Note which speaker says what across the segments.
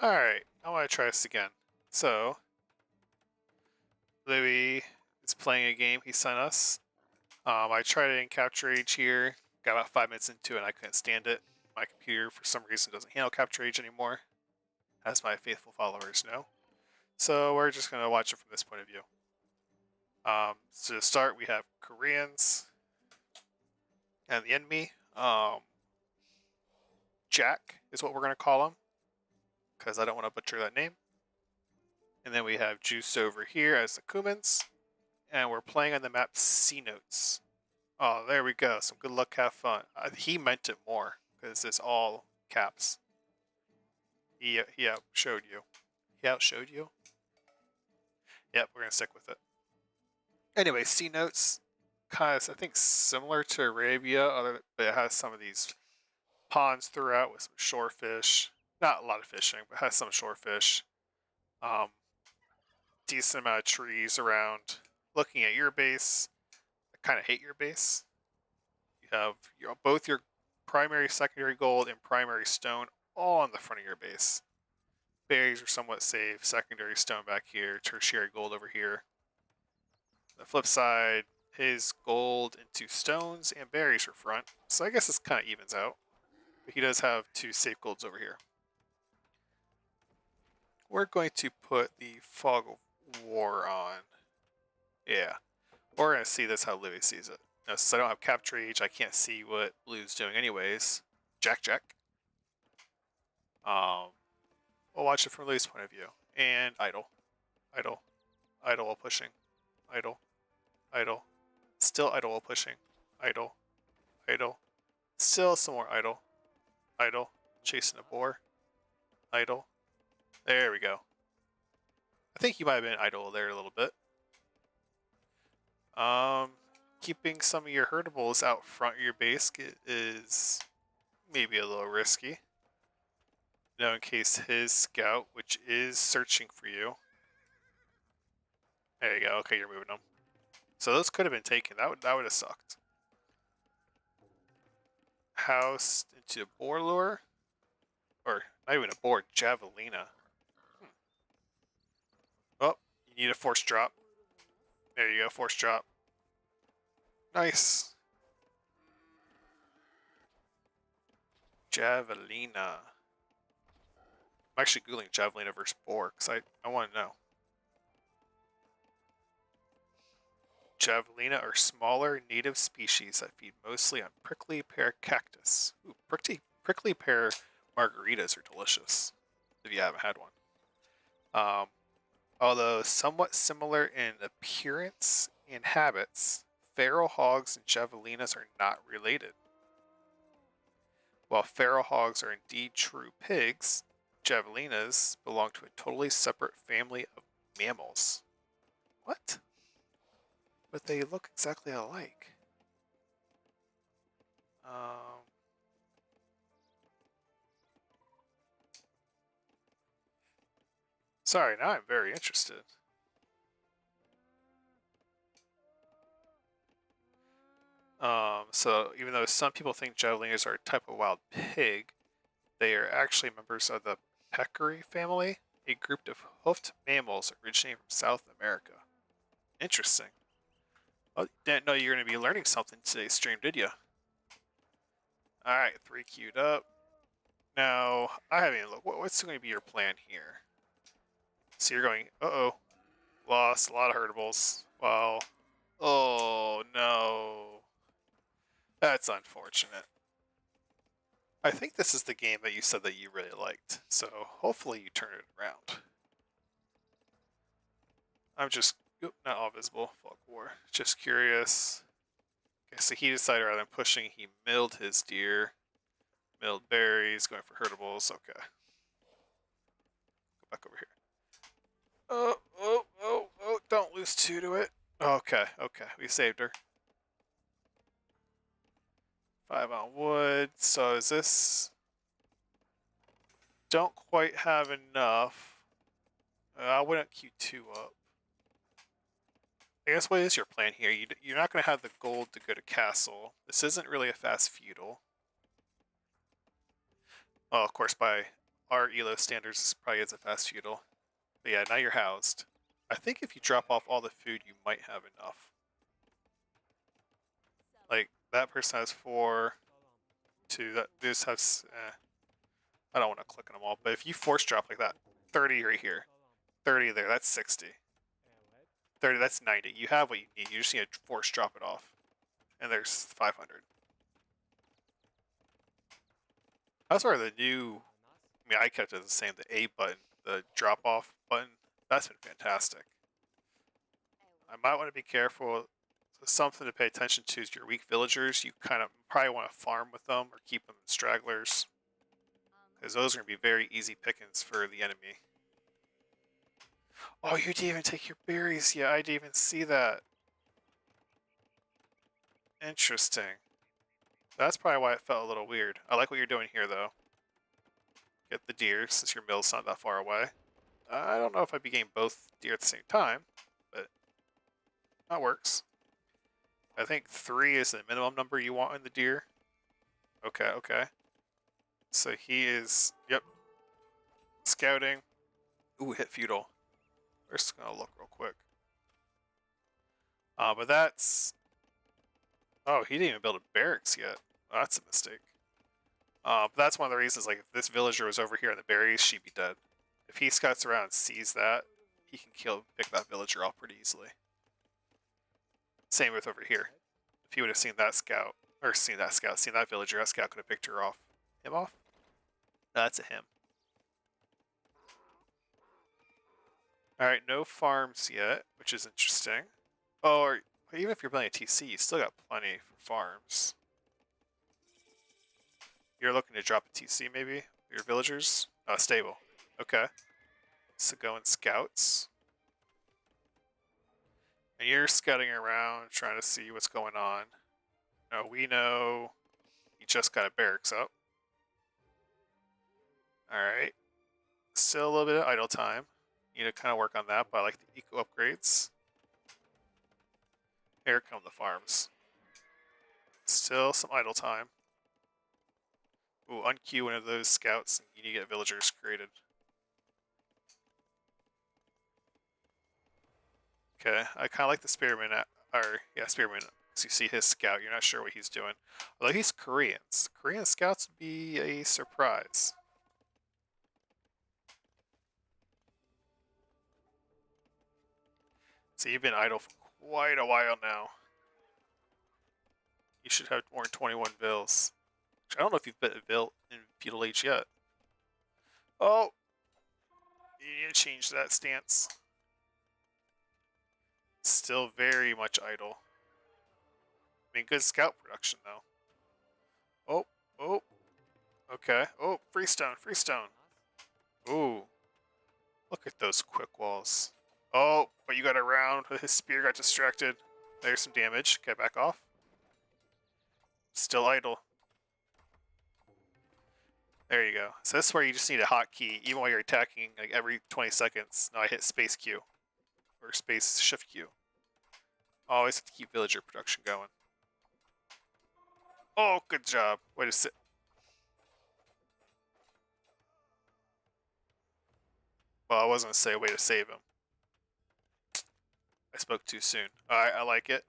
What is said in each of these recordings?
Speaker 1: Alright, I want to try this again. So, Louie is playing a game he sent us. I tried it in Capture Age here, got about 5 minutes into it and I couldn't stand it. My computer, for some reason, doesn't handle Capture Age anymore, as my faithful followers know. So, we're just going to watch it from this point of view. So, to start, we have Koreans and the enemy. Jack is what we're going to call him, because I don't want to butcher that name. And then we have Juice over here as the Kumans. And we're playing on the map C Notes. Oh, there we go. Some good luck, have fun. He meant it more, because it's all caps. He outshowed you. He outshowed you? Yep, we're going to stick with it. Anyway, C Notes, kind of, I think, similar to Arabia, but it has some of these ponds throughout with some shore fish. Not a lot of fishing, but has some shore fish. Decent amount of trees around. Looking at your base, I kind of hate your base. You have both your primary, secondary gold, and primary stone all on the front of your base. Berries are somewhat safe. Secondary stone back here. Tertiary gold over here. The flip side, his gold into stones and berries are front. So I guess this kind of evens out. But he does have two safe golds over here. We're going to put the Fog of War on. Yeah. We're going to see this how Louie sees it. Now, since I don't have Capture Age, I can't see what Blue's doing anyways. Jack. We'll watch it from Louie's point of view. And idle. Idle while pushing. Idle. Still idle while pushing. Idle. Still some more idle. Chasing a boar. Idle. There we go. I think you might have been idle there a little bit. Keeping some of your herdables out front of your base is maybe a little risky. Now, in case his scout, which is searching for you. There you go. Okay, you're moving them. So those could have been taken. That would have sucked. House into a boar lure, or not even a boar, javelina. Oh, you need a force drop. There you go, force drop. Nice. Javelina. I'm actually googling javelina versus boar because I want to know. Javelina are smaller native species that feed mostly on prickly pear cactus. Ooh, prickly pear margaritas are delicious if you haven't had one. Although somewhat similar in appearance and habits, feral hogs and javelinas are not related. While feral hogs are indeed true pigs, javelinas belong to a totally separate family of mammals. What? But they look exactly alike. Sorry, now I'm very interested. So even though some people think javelinas are a type of wild pig, they are actually members of the peccary family, a group of hoofed mammals originating from South America. Interesting. Well, didn't know you were going to be learning something today's stream, did you? Alright, 3 queued up. Now, I haven't even looked. What's going to be your plan here? So you're going, uh-oh. Lost a lot of herdables. Well, oh no. That's unfortunate. I think this is the game that you said that you really liked, so hopefully you turn it around. I'm just, not all visible, fuck war. Just curious. Okay, so he decided rather than pushing, he milled his deer. Milled berries, going for herdables, okay. Go back over here. Oh, don't lose 2 to it. Okay, we saved her. 5 on wood, so is this... Don't quite have enough. I wouldn't queue 2 up. I guess what is your plan here? You're not going to have the gold to go to castle. This isn't really a fast feudal. Oh, of course, by our ELO standards, this probably is a fast feudal. But yeah, now you're housed. I think if you drop off all the food, you might have enough. Like, that person has 4, 2, this has, I don't want to click on them all, but if you force drop like that, 30 right here, 30 there, that's 60. 30, that's 90. You have what you need. You just need to force drop it off. And there's 500. That's where the new, I mean, I kept it the same, the A button, the drop off button, that's been fantastic. I might want to be careful. So something to pay attention to is your weak villagers. You kind of probably want to farm with them or keep them stragglers, because those are going to be very easy pickings for the enemy. Oh, you didn't even take your berries. Yeah, I didn't even see that. Interesting. That's probably why it felt a little weird. I like what you're doing here, though. Get the deer, since your mill's not that far away. I don't know if I'd be getting both deer at the same time, but that works. I think 3 is the minimum number you want in the deer. Okay, okay. So he is, yep, scouting. Ooh, hit feudal. We're just gonna look real quick. But that's, oh, he didn't even build a barracks yet. Oh, that's a mistake. But that's one of the reasons, like, if this villager was over here in the berries, she'd be dead. If he scouts around and sees that, he can pick that villager off pretty easily. Same with over here. If he would have seen that scout, or seen that villager, that scout could have picked her off. Him off? No, that's a him. Alright, no farms yet, which is interesting. Oh, or even if you're playing a TC, you still got plenty for farms. You're looking to drop a TC maybe? Your villagers? Oh, stable. Okay. So go in scouts. And you're scouting around, trying to see what's going on. No, we know you just got a barracks up. Alright. Still a little bit of idle time. Need to kind of work on that, but I like the eco upgrades. Here come the farms. Still some idle time. Ooh, unqueue one of those scouts, and you need to get villagers created. Okay, I kind of like the spearman, spearman. So you see his scout, you're not sure what he's doing. Although he's Koreans. Korean scouts would be a surprise. So you've been idle for quite a while now. You should have more than 21 vills. I don't know if you've been a vill in feudal age yet. Oh! You need to change that stance. Still very much idle. I mean, good scout production, though. Oh, oh. Okay. Oh, freestone, freestone. Ooh. Look at those quick walls. Oh, but you got around. His spear got distracted. There's some damage. Okay, back off. Still idle. There you go. So this is where you just need a hotkey, even while you're attacking, like every 20 seconds. Now I hit space Q. Or space shift Q. Always have to keep villager production going. Oh, good job. Way to sit. Well, I wasn't going to say a way to save him. I spoke too soon. Alright, I like it.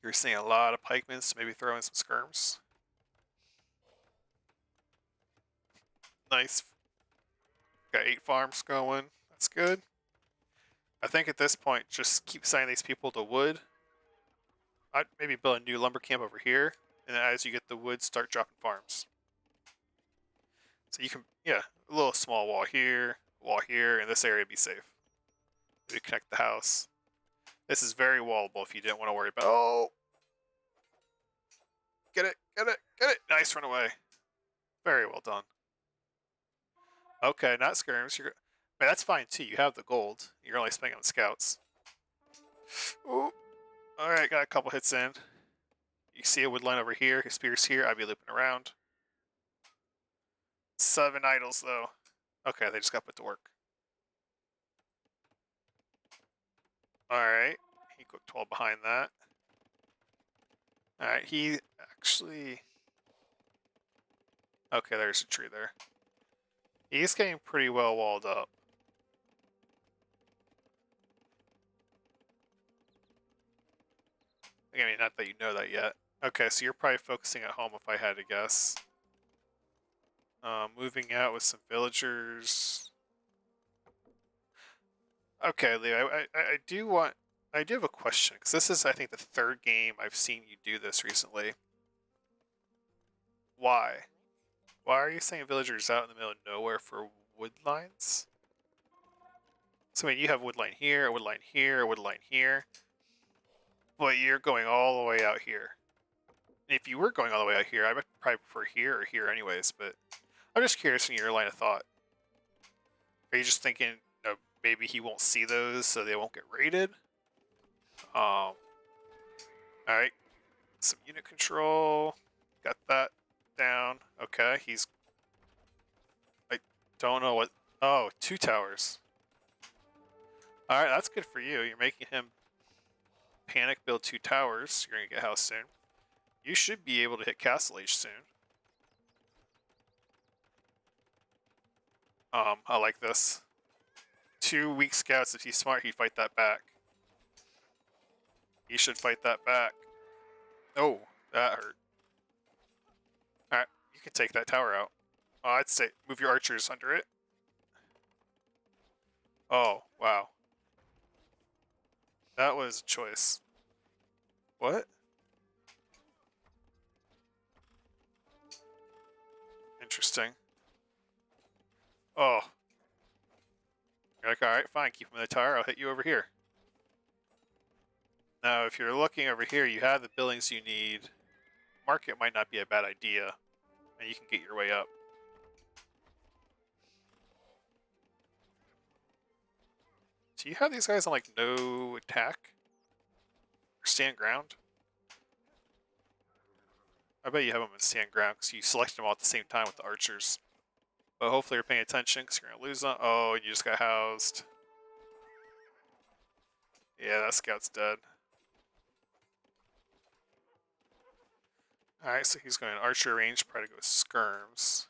Speaker 1: You're seeing a lot of pikemen, so maybe throw in some skirms. Nice. Got 8 farms going. That's good. I think at this point, just keep sending these people to wood. I'd maybe build a new lumber camp over here, and then as you get the wood, start dropping farms. So you can, yeah, a little small wall here, and this area would be safe. Maybe connect the house. This is very wallable if you didn't want to worry about. Oh! Get it, get it, get it! Nice, run away. Very well done. Okay, not skirms. You're, I mean, that's fine too. You have the gold. You're only spending on scouts. Ooh. Alright, got a couple hits in. You see a wood line over here. His spear's here. I'd be looping around. 7 idols, though. Okay, they just got put to work. Alright. He quick 12 behind that. Alright, he actually... Okay, there's a tree there. He's getting pretty well walled up. I mean, not that you know that yet. Okay, so you're probably focusing at home if I had to guess. Moving out with some villagers. Okay, Leo, I do have a question, because this is, I think, the third game I've seen you do this recently. Why? Why are you saying villagers out in the middle of nowhere for wood lines? So, I mean, you have wood line here, a wood line here, a wood line here, but you're going all the way out here. If you were going all the way out here, I would probably prefer here or here anyways, but I'm just curious in your line of thought. Are you just thinking, maybe he won't see those so they won't get raided? Alright. Some unit control. Got that down. Okay, he's... I don't know what... Oh, 2 towers. Alright, that's good for you. You're making him panic build 2 towers. You're going to get house soon. You should be able to hit Castle Age soon. I like this. 2 weak scouts. If he's smart, he'd fight that back. He should fight that back. Oh, that hurt. Alright, you can take that tower out. I'd say move your archers under it. Oh, wow. That was a choice. What? Interesting. Oh. You're like, alright, fine, keep him in the tower, I'll hit you over here. Now, if you're looking over here, you have the buildings you need. Market might not be a bad idea, and you can get your way up. Do you have these guys on, like, no attack? Or stand ground? I bet you have them in stand ground, because you select them all at the same time with the archers. But hopefully you're paying attention, because you're going to lose them. Oh, and you just got housed. Yeah, that scout's dead. Alright, so he's going archer range, probably to go skirms.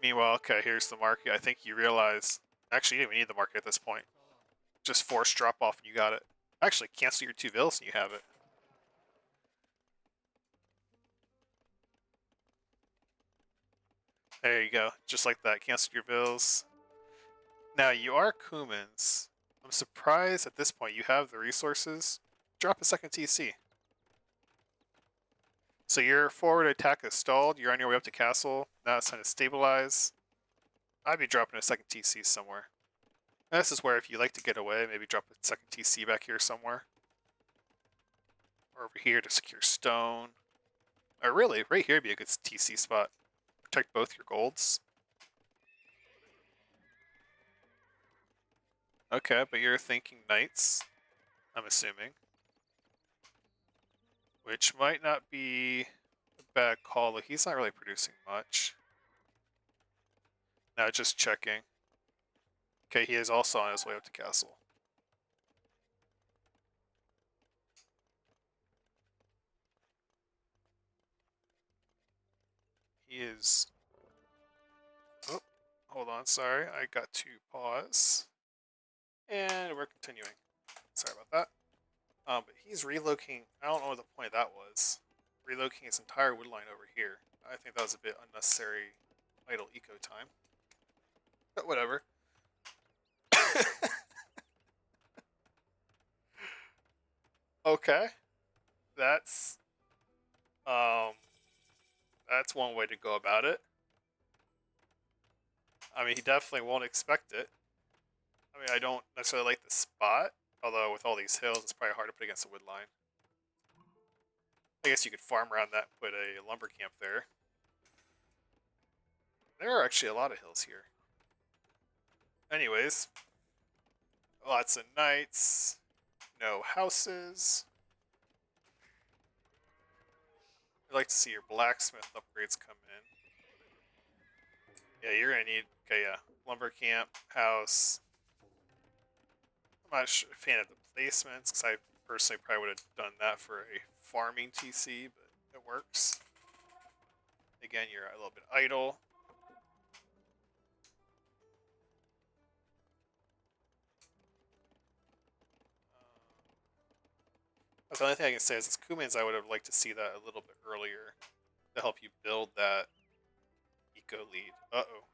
Speaker 1: Meanwhile, okay, here's the market. I think you realize... Actually, you didn't even need the market at this point. Just force drop off and you got it. Actually, cancel your 2 villas and you have it. There you go. Just like that. Cancel your villas. Now, you are Kumans. I'm surprised at this point you have the resources. Drop a second TC. So your forward attack is stalled. You're on your way up to castle. Now it's time to stabilize. I'd be dropping a second TC somewhere. And this is where if you like to get away, maybe drop a second TC back here somewhere. Or over here to secure stone. Or really, right here would be a good TC spot. Protect both your golds. Okay, but you're thinking knights, I'm assuming. Which might not be a bad call, though he's not really producing much. Now just checking. Okay, he is also on his way up to castle. He is... Oh, hold on, sorry. I got to pause. And we're continuing. Sorry about that. But he's relocating... I don't know what the point of that was. Relocating his entire wood line over here. I think that was a bit unnecessary idle eco time. But whatever. Okay. That's one way to go about it. I mean, he definitely won't expect it. I mean, I don't necessarily like the spot, although with all these hills, it's probably hard to put against a wood line. I guess you could farm around that and put a lumber camp there. There are actually a lot of hills here. Anyways, lots of knights, no houses. I'd like to see your blacksmith upgrades come in. Yeah, you're gonna need, okay, yeah, lumber camp, house. I'm not a fan of the placements, because I personally probably would have done that for a farming TC, but it works. Again, you're a little bit idle. the only thing I can say is, as Kumans, I would have liked to see that a little bit earlier to help you build that eco lead. Uh-oh.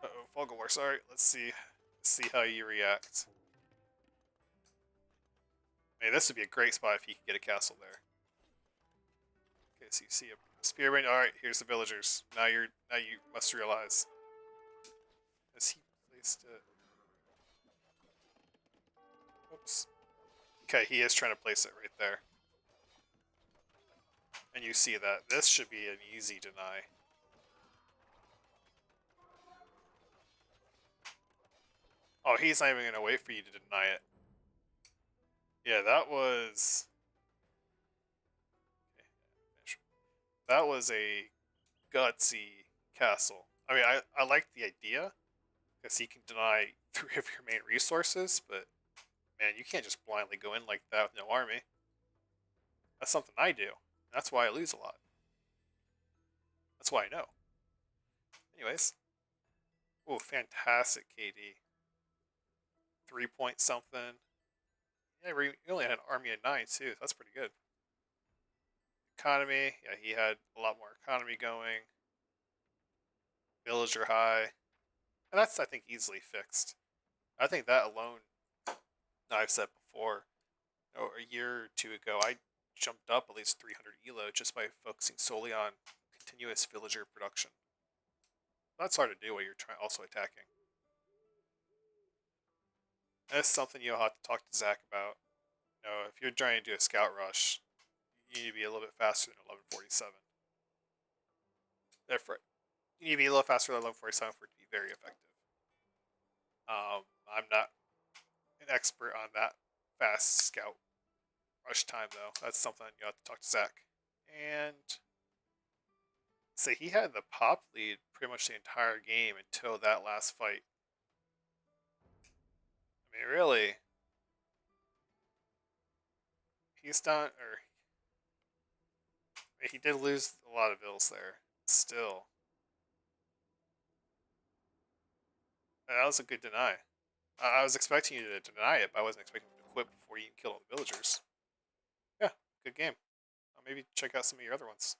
Speaker 1: Uh-oh, Fulgor. Sorry, let's see. Let's see how you react. Man, this would be a great spot if you could get a castle there. Okay, so you see a spearman. Alright, here's the villagers. Now you must realize. As he placed it. Oops. Okay, he is trying to place it right there. And you see that. This should be an easy deny. Oh, he's not even going to wait for you to deny it. Yeah, that was... That was a gutsy castle. I mean, I like the idea, because he can deny 3 of your main resources, but man, you can't just blindly go in like that with no army. That's something I do. That's why I lose a lot. That's why I know. Anyways. Oh, fantastic KD. 3 point something. Yeah, you only had an army of 9 too. That's pretty good. Economy. Yeah, he had a lot more economy going. Villager high. And that's, I think, easily fixed. I think that alone, I've said before, a year or 2 ago, I jumped up at least 300 elo just by focusing solely on continuous villager production. That's hard to do while you're also attacking. That's something you'll have to talk to Zach about. If you're trying to do a scout rush, you need to be a little bit faster than 1147. Therefore, you need to be a little faster than 1147 for it to be very effective. I'm not an expert on that fast scout rush time, though. That's something you have to talk to Zach. And so he had the pop lead pretty much the entire game until that last fight. I mean, really, he's done, or he did lose a lot of vills there. Still, that was a good deny. I was expecting you to deny it, but I wasn't expecting him to quit before you killed all the villagers. Yeah, good game. Maybe check out some of your other ones.